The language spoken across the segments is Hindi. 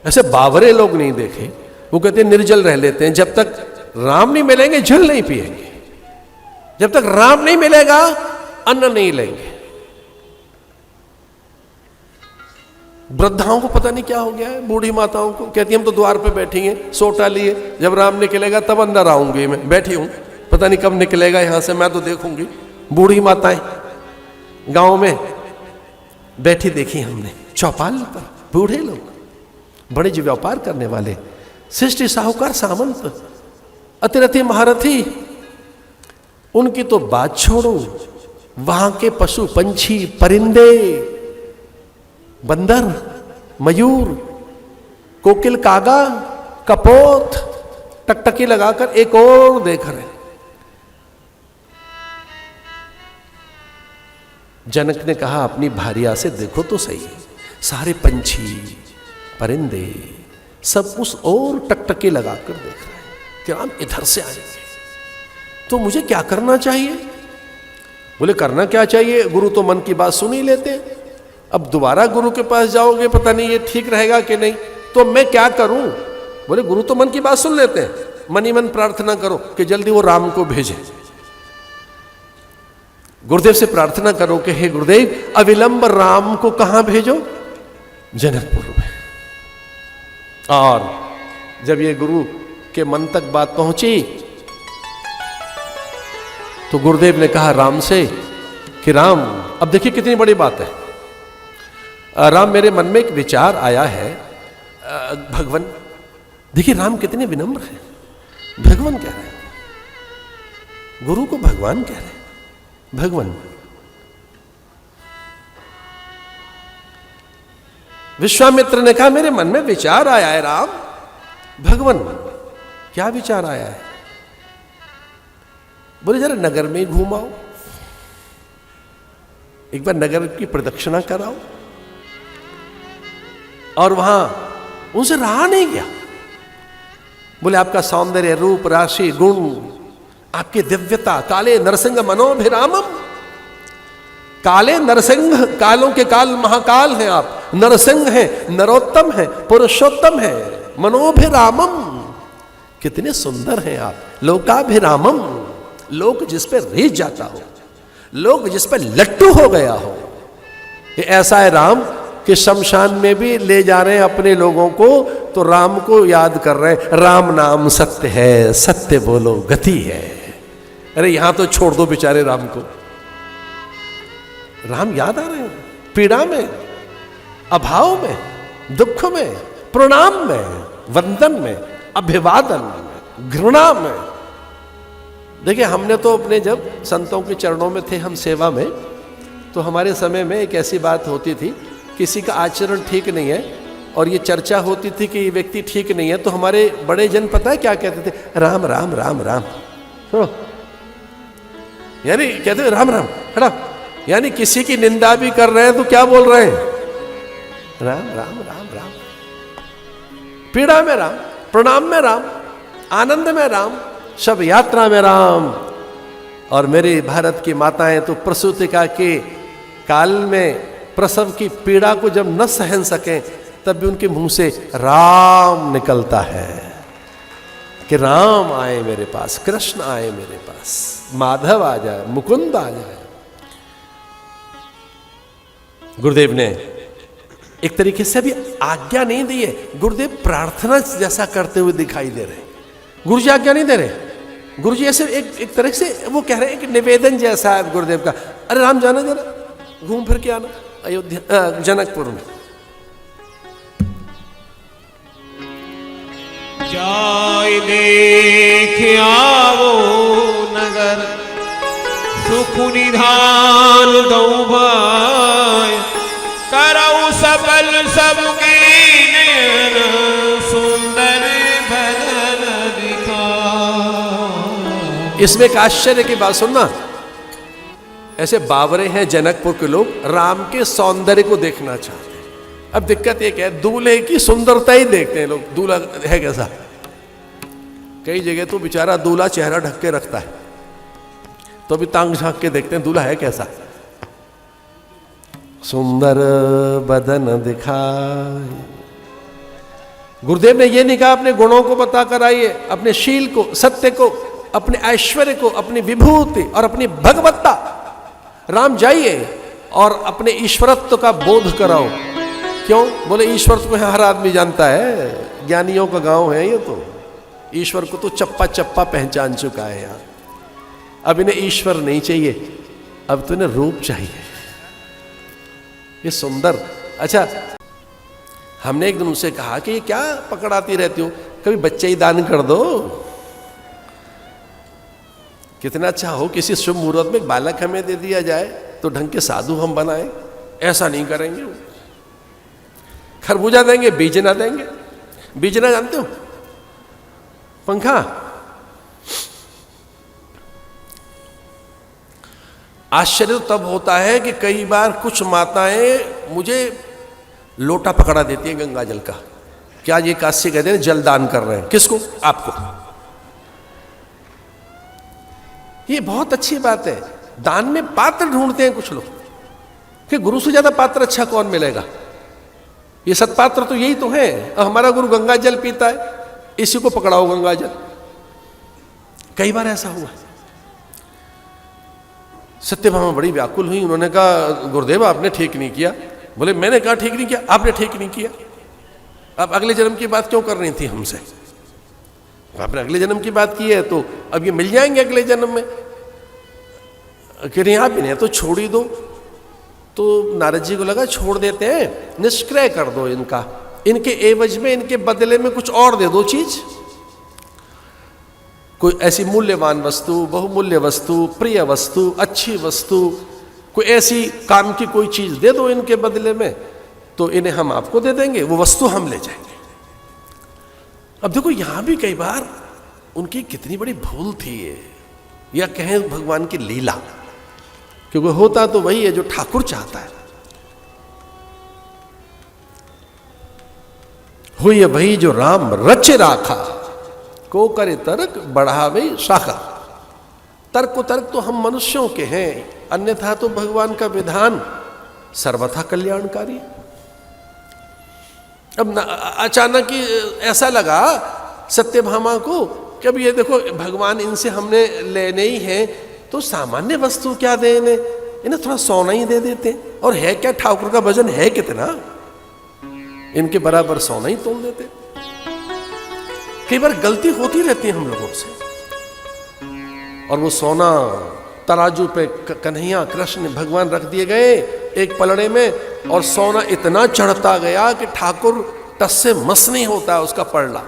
ऐसे बावरे लोग नहीं देखे। वो कहते हैं निर्जल रह लेते हैं, जब तक राम नहीं मिलेंगे जल नहीं पिएंगे, जब तक राम नहीं मिलेगा अन्न नहीं लेंगे। वृद्धाओं को पता नहीं क्या हो गया है, बूढ़ी माताओं को कहती हम तो द्वार पे बैठी हैं सोटा लिए, जब राम निकलेगा तब अंदर आऊंगी, मैं बैठी हूं, पता नहीं कब निकलेगा यहां से, मैं तो देखूंगी। बूढ़ी माताएं गांव में बैठी देखी हमने चौपाल पर, बूढ़े लोग, बड़े जो व्यापार करने वाले, सृष्टि साहूकार सामंत, अतिरथी महारथी, उनकी तो बात छोड़ो, वहां के पशु पंछी, परिंदे, बंदर, मयूर, कोकिल, कागा, कपोत टकटकी लगाकर एक और देख रहे। जनक ने कहा अपनी भार्या से देखो तो सही, सारे पंछी परिंदे सब उस और टकटकी लगाकर देख रहे हैं कि राम इधर से आएंगे, तो मुझे क्या करना चाहिए? बोले करना क्या चाहिए, गुरु तो मन की बात सुन ही लेते हैं, अब दोबारा गुरु के पास जाओगे पता नहीं ये ठीक रहेगा कि नहीं, तो मैं क्या करूं? बोले गुरु तो मन की बात सुन लेते हैं, मन ही मन प्रार्थना करो कि जल्दी वो राम को भेजे। गुरुदेव से प्रार्थना करो कि हे गुरुदेव अविलंब राम को कहां भेजो? जनकपुर में। और जब ये गुरु के मन तक बात पहुंची तो गुरुदेव ने कहा राम से कि राम, अब देखिए कितनी बड़ी बात है, राम मेरे मन में एक विचार आया है। भगवान देखिए राम कितने विनम्र हैं, भगवान कह रहे हैं, गुरु को भगवान कह रहे हैं, भगवान। विश्वामित्र ने कहा मेरे मन में विचार आया है राम। भगवान क्या विचार आया है? बोले जरा नगर में घूमाओ, एक बार नगर की प्रदक्षिणा कराओ। और वहां उनसे रहा नहीं गया। बोले आपका सौंदर्य, रूप, राशि, गुण, आपकी दिव्यता, काले नरसिंह मनोभिरामम, काले नरसिंह, कालों के काल महाकाल हैं आप, नरसिंह हैं, नरोत्तम हैं, पुरुषोत्तम हैं, मनोभिरामम, कितने सुंदर हैं आप, लोकाभिरामम, लोक जिस पर रीझ जाता हो, लोक जिस पर लट्टू हो गया हो। ये ऐसा है राम कि शमशान में भी ले जा रहे हैं अपने लोगों को तो राम को याद कर रहे हैं, राम नाम सत्य है, सत्य बोलो गति है। अरे यहां तो छोड़ दो बेचारे राम को, राम याद आ रहे हैं, पीड़ा में, अभाव में, दुख में, प्रणाम में, वंदन में, अभिवादन में, घृणा में। देखिए हमने तो अपने जब संतों के चरणों में थे हम सेवा में, तो हमारे समय में एक ऐसी बात होती थी, किसी का आचरण ठीक नहीं है और ये चर्चा होती थी कि ये व्यक्ति ठीक नहीं है, तो हमारे बड़े जन पता है क्या कहते थे? राम राम राम राम, यानी कहते थे राम राम राम, यानी किसी की निंदा भी कर रहे हैं तो क्या बोल रहे हैं? राम राम राम राम। पीड़ा में राम, प्रणाम में राम, आनंद में राम, शव यात्रा में राम। और मेरी भारत की माताएं तो प्रसूतिका के काल में प्रसव की पीड़ा को जब न सहन सकें तब भी उनके मुंह से राम निकलता है कि राम आए मेरे पास, कृष्ण आए मेरे पास, माधव आ जाए, मुकुंद आ जाए। गुरुदेव ने एक तरीके से भी आज्ञा नहीं दी है, गुरुदेव प्रार्थना जैसा करते हुए दिखाई दे रहे। गुरु जी आज्ञा नहीं दे रहे, गुरु जी ऐसे एक तरह से वो कह रहे हैं कि निवेदन जैसा है गुरुदेव का। अरे राम जाना जरा, घूम फिर के आना अयोध्या, जनकपुर में। जाय देख आवो नगर, सुख निधान दऊ भाई, करऊ सबल सबके नयन, सुंदर भजन दिखा। इसमें एक आश्चर्य की बात सुनना, ऐसे बावरे हैं जनकपुर के लोग, राम के सौंदर्य को देखना चाहते हैं। अब दिक्कत एक है, दूल्हे की सुंदरता ही देखते हैं लोग, दूल्हा है कैसा। कई जगह तो बेचारा दूल्हा चेहरा ढक के रखता है, तो भी तांग झांक के देखते हैं दूल्हा है कैसा। सुंदर बदन दिखाए गुरुदेव ने ये नहीं कहा अपने गुणों को बता कर आइए, अपने शील को, सत्य को, अपने ऐश्वर्य को, अपनी विभूति और अपनी भगवत्ता। राम जाइए और अपने ईश्वरत्व का बोध कराओ। क्यों? बोले ईश्वर को हर आदमी जानता है, ज्ञानियों का गांव है ये तो। ईश्वर को तो चप्पा चप्पा पहचान चुका है यार। अब इन्हें ईश्वर नहीं चाहिए, अब तो इन्हें रूप चाहिए। ये सुंदर। अच्छा, हमने एक दिन उनसे कहा कि ये क्या पकड़ाती रहती हो, कभी बच्चे ही दान कर दो। कितना अच्छा हो किसी शुभ मुहूर्त में बालक हमें दे दिया जाए तो ढंग के साधु हम बनाए। ऐसा नहीं करेंगे। खरबूजा देंगे, बीजना देंगे। बीजना जानते हो? पंखा। आश्चर्य तब होता है कि कई बार कुछ माताएं मुझे लोटा पकड़ा देती है गंगा जल का। क्या ये काशी कहते हैं जल दान कर रहे हैं? किसको? आपको। ये बहुत अच्छी बात है। दान में पात्र ढूंढते हैं कुछ लोग कि गुरु से ज्यादा पात्र अच्छा कौन मिलेगा। ये सत्पात्र तो यही तो है। हमारा गुरु गंगा जल पीता है, इसी को पकड़ाओ गंगा जल। कई बार ऐसा हुआ। सत्यभामा बड़ी व्याकुल हुई। उन्होंने कहा गुरुदेव आपने ठीक नहीं किया। बोले मैंने कहा ठीक नहीं किया? आपने ठीक नहीं किया। अब अगले जन्म की बात क्यों कर रही थी हमसे? आपने अगले जन्म की बात की है तो अब ये मिल जाएंगे अगले जन्म में। कह रही आप इन्हें तो छोड़ ही दो। तो नारद जी को लगा छोड़ देते हैं, निष्क्रिय कर दो इनका, इनके एवज में, इनके बदले में कुछ और दे दो चीज। कोई ऐसी मूल्यवान वस्तु, बहुमूल्य वस्तु, प्रिय वस्तु, अच्छी वस्तु, कोई ऐसी काम की कोई चीज दे दो इनके बदले में, तो इन्हें हम आपको दे देंगे, वो वस्तु हम ले जाएंगे। अब देखो यहां भी कई बार उनकी कितनी बड़ी भूल थी ये, या कहें भगवान की लीला, क्योंकि होता तो वही है जो ठाकुर चाहता है। हुई वही जो राम रच राखा, को करे तर्क बढ़ावे शाखा। तर्क को तर्क तो हम मनुष्यों के हैं, अन्यथा तो भगवान का विधान सर्वथा कल्याणकारी। अब अचानक ही ऐसा लगा सत्यभामा को कि अब ये देखो भगवान इनसे हमने लेने ही है तो सामान्य वस्तु क्या दे इन्हें थोड़ा सोना ही दे देते। और है क्या, ठाकुर का वजन है कितना, इनके बराबर सोना ही तोल देते। कई बार गलती होती रहती है हम लोगों से, और वो सोना तराजू पे कन्हैया कृष्ण भगवान रख दिए गए एक पलड़े में, और सोना इतना चढ़ता गया कि ठाकुर टस से मस नहीं होता उसका पलड़ा।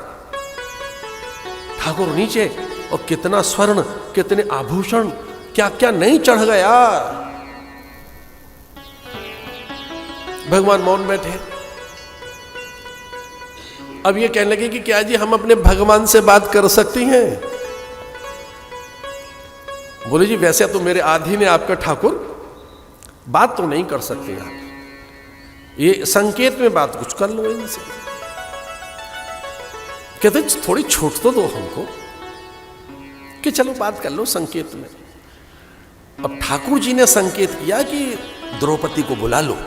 ठाकुर नीचे, और कितना स्वर्ण, कितने आभूषण, क्या क्या नहीं चढ़ गया। भगवान मौन बैठे। अब ये कहने लगे कि क्या जी हम अपने भगवान से बात कर सकती हैं? बोले जी वैसे तो मेरे अधीन है आपका ठाकुर, बात तो नहीं कर सकते आप, ये संकेत में बात कुछ कर लो इनसे। कहते थोड़ी छूट तो दो हमको कि चलो बात कर लो संकेत में। अब ठाकुर जी ने संकेत किया कि द्रौपदी को बुला लो,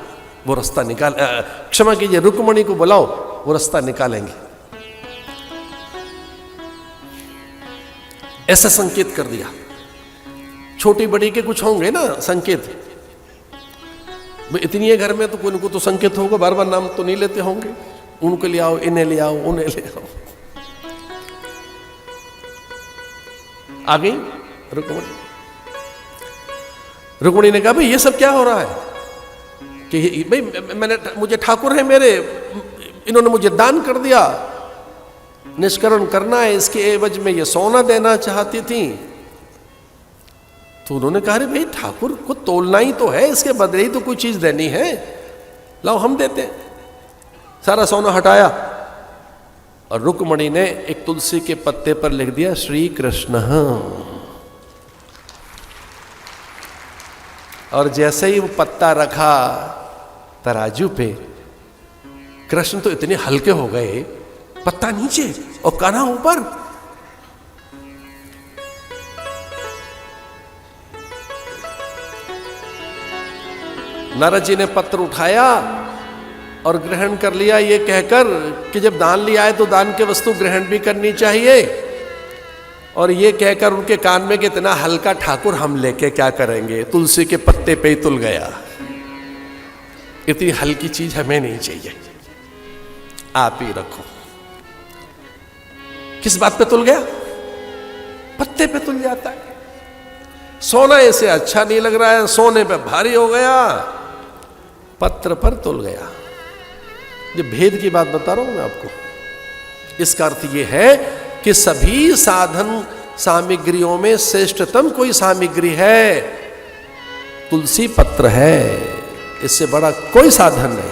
वो रास्ता निकाल, क्षमा कीजिए रुक्मणी को बुलाओ, वो रास्ता निकालेंगे। ऐसा संकेत कर दिया। छोटी बड़ी के कुछ होंगे ना संकेत, इतनी है घर में तो कोई तो संकेत होगा, बार बार नाम तो नहीं लेते होंगे। उनको ले आओ, इन्हें ले आओ, उन्हें ले आओ। आ गई रुक्मणी। रुक्मणी ने कहा भाई ये सब क्या हो रहा है कि भाई मुझे ठाकुर है मेरे, इन्होंने मुझे दान कर दिया, निष्करण करना है, इसके एवज में ये सोना देना चाहती थी। तो उन्होंने कहा अरे भाई ठाकुर को तोलना ही तो है, इसके बदले ही तो कोई चीज देनी है, लाओ हम देते हैं। सारा सोना हटाया और रुक्मणी ने एक तुलसी के पत्ते पर लिख दिया श्री कृष्ण। और जैसे ही वो पत्ता रखा तराजू पे, कृष्ण तो इतने हल्के हो गए, पत्ता नीचे और कान्हा ऊपर। नारद जी ने पत्र उठाया और ग्रहण कर लिया ये कहकर कि जब दान लिया है तो दान की वस्तु ग्रहण भी करनी चाहिए, और ये कहकर उनके कान में कि इतना हल्का ठाकुर हम लेके क्या करेंगे, तुलसी के पत्ते पे ही तुल गया, इतनी हल्की चीज हमें नहीं चाहिए, आप ही रखो। किस बात पे तुल गया? पत्ते पे तुल जाता है। सोना ऐसे अच्छा नहीं लग रहा है, सोने पे भारी हो गया, पत्र पर तुल गया। ये भेद की बात बता रहा हूं मैं आपको। इसका अर्थ यह है कि सभी साधन सामग्रियों में श्रेष्ठतम कोई सामग्री है, तुलसी पत्र है, इससे बड़ा कोई साधन नहीं।